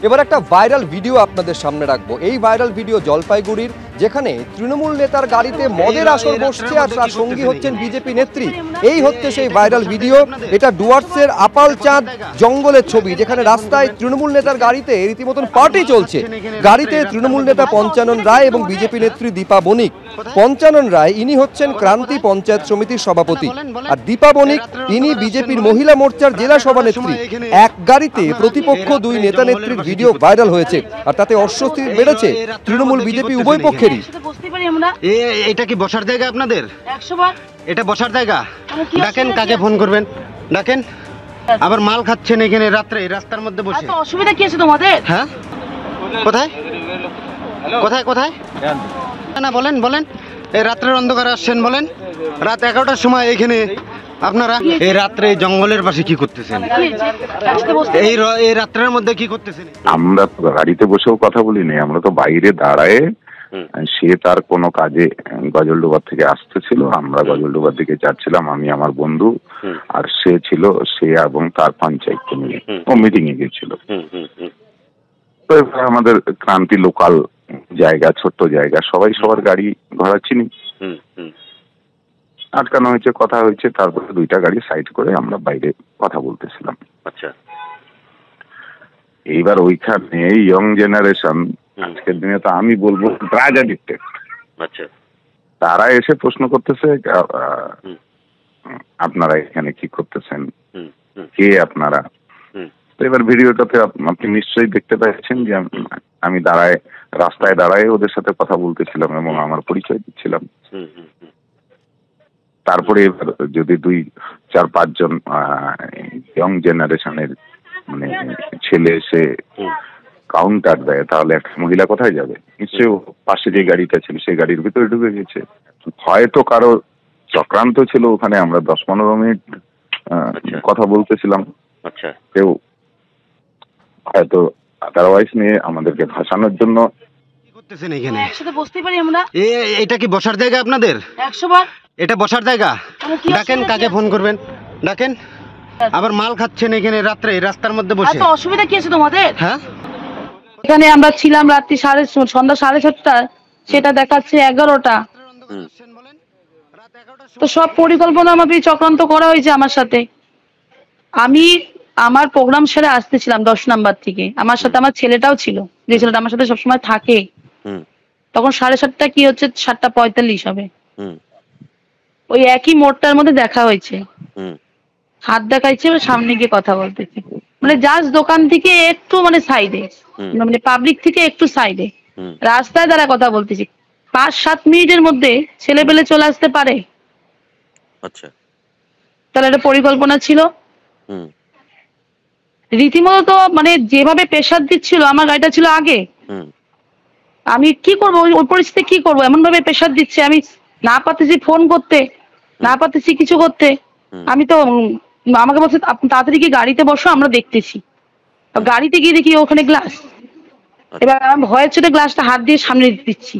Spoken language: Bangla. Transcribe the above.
এবার একটা ভাইরাল ভিডিও আপনাদের সামনে রাখবো। এই ভাইরাল ভিডিও জলপাইগুড়ির, যেখানে তৃণমূল নেতার গাড়িতে মদের আসর বসছে আর তার সঙ্গী হচ্ছেন বিজেপি নেত্রী। এই হচ্ছে সেই ভাইরাল ভিডিও। এটা ডুয়ার্সের আপালচাঁদ জঙ্গলের ছবি, যেখানে রাস্তায় তৃণমূল নেতার গাড়িতে রীতিমতন পার্টি চলছে। গাড়িতে তৃণমূল নেতা পঞ্চানন রায় এবং বিজেপি নেত্রী দীপা বণিক। পঞ্চানন রায় ইনি হচ্ছেন ক্রান্তি পঞ্চায়েত সমিতির সভাপতি, আর দীপা বণিক ইনি বিজেপির মহিলা মোর্চার জেলা সভানেত্রী। এক গাড়িতে প্রতিপক্ষ দুই নেতা নেত্রীর ভিডিও ভাইরাল হয়েছে, আর তাতে অস্বস্তি বেড়েছে তৃণমূল বিজেপি উভয় পক্ষেরই। এটা কি বসার জায়গা আপনাদের? এটা বসার জায়গা? ডাকেন, কাকে ফোন করবেন ডাকেন। আবার মাল খাচ্ছেন এখানে রাত্রে রাস্তার মধ্যে বসে। অসুবিধা কি আছে তোমাদের? হ্যাঁ, কোথায় কোথায় কোথায় না বলেন বলেন। এই রাত্রের অন্ধকার আসছেন বলেন, রাত 11টার সময় এখানে আপনারা এই রাত্রে জঙ্গলের পাশে কি করতেছেন? এই রাত্রের মধ্যে কি করতেছেন? আমরা তো গাড়িতে বসেও কথা বলিনি, আমরা তো বাইরে দাঁড়ায়, সে তার কোনো কাজে গজলডোবার থেকে আসতেছিল, আমরা গজলডোবার দিকে যাচ্ছিলাম, আমি আমার বন্ধু, আর সে ছিল, সে এবং তার পঞ্চায়েত নিয়ে ও মিটিং এ গেছিল। তো আমাদের ক্রান্তি লোকাল জায়গা, ছোট্ট জায়গা, সবাই সবার গাড়ি ঘোড়া চিনি, আটকানো হয়েছে, কথা হয়েছে, তারপরে দুইটা গাড়ি সাইড করে আমরা বাইরে কথা বলতেছিলাম। আচ্ছা, এইবার ওইখানে ইয়ং জেনারেশন, আজকের দিনে তো আমি বলবো ড্রাগ অ্যাডিক্টেড, আচ্ছা, তারা এসে প্রশ্ন করতেছে আপনারা এখানে কি করতেছেন, কে আপনারা? তো এবার ভিডিওটাতে আপনি নিশ্চয়ই দেখতে পাচ্ছেন যে আমি রাস্তায় দাঁড়ায় ওদের সাথে কথা বলতেছিলাম এবং আমার পরিচয় দিচ্ছিলাম। তারপরে এবার যদি 2-4-5 জন ইয়ং জেনারেশনের মানে ছেলে এসে কাউন্টার দেয়, তাহলে একটা মহিলা কোথায় যাবে? নিশ্চয়ই পাশে যে গাড়িটা ছিল সেই গাড়ির ভিতরে ঢুকে গেছে। হয়তো কারো চক্রান্ত ছিল ওখানে। আমরা 10-15 মিনিট কথা বলতেছিলাম, কেউ হয়তো আদারওয়াইজ নিয়ে আমাদেরকে ভাসানোর জন্য। একসাথে বসতে পারি আমরা? এটা কি বসার জায়গা আপনাদের? 100 বার এটা বসার জায়গা? ডাকেন, কাকে ফোন করবেন ডাকেন। আবার মাল খাচ্ছেন এখানে রাত্রে রাস্তার মধ্যে বসে। অসুবিধা কি আছে তোমাদের? হ্যাঁ, এখানে আমরা ছিলাম রাত্রি সন্ধ্যা 7:30, সেটা দেখাচ্ছে 11টা। তো সব পরিকল্পনা আমাকে চক্রান্ত করা হয়েছে আমার সাথে। আমি আমার প্রোগ্রাম সেরে আসতেছিলাম 10 নাম্বার থেকে, আমার সাথে আমার ছেলেটাও ছিল, যে ছেলেটা আমার সাথে সবসময় থাকে। তখন 7:30 কি হচ্ছে 7:45 হবে, ওই একই মোড়টার মধ্যে দেখা হয়েছে। হাত দেখাইছে, সামনে গিয়ে কথা বলতেছে, মানে জাস্ট দোকান থেকে একটু মানে সাইডে, মানে পাবলিক থেকে একটু সাইডে, রাস্তায় দ্বারা কথা বলতেছি। 5-7 মিনিটের মধ্যে ছেলে পেলে চলে আসতে পারে। আচ্ছা, তাহলে এটা পরিকল্পনা ছিল। রীতিমতো তো মানে যেভাবে প্রেশার দিচ্ছিল, আমার গাড়িটা ছিল আগে, আমি কি করবো ওই পরিস্থিতি, কি করবো? এমন ভাবে প্রেশার দিচ্ছে, আমি না পারতেছি ফোন করতে, না পারতেছি কিছু করতে। আমি তো আমাকে বলছে তাড়াতাড়ি কি গাড়িতে বসো, আমরা দেখতেছি। গাড়িতে গিয়ে দেখি ওখানে গ্লাস। এবার আমার ভয়ের ছোট গ্লাসটা হাত দিয়ে সামনে দিচ্ছি।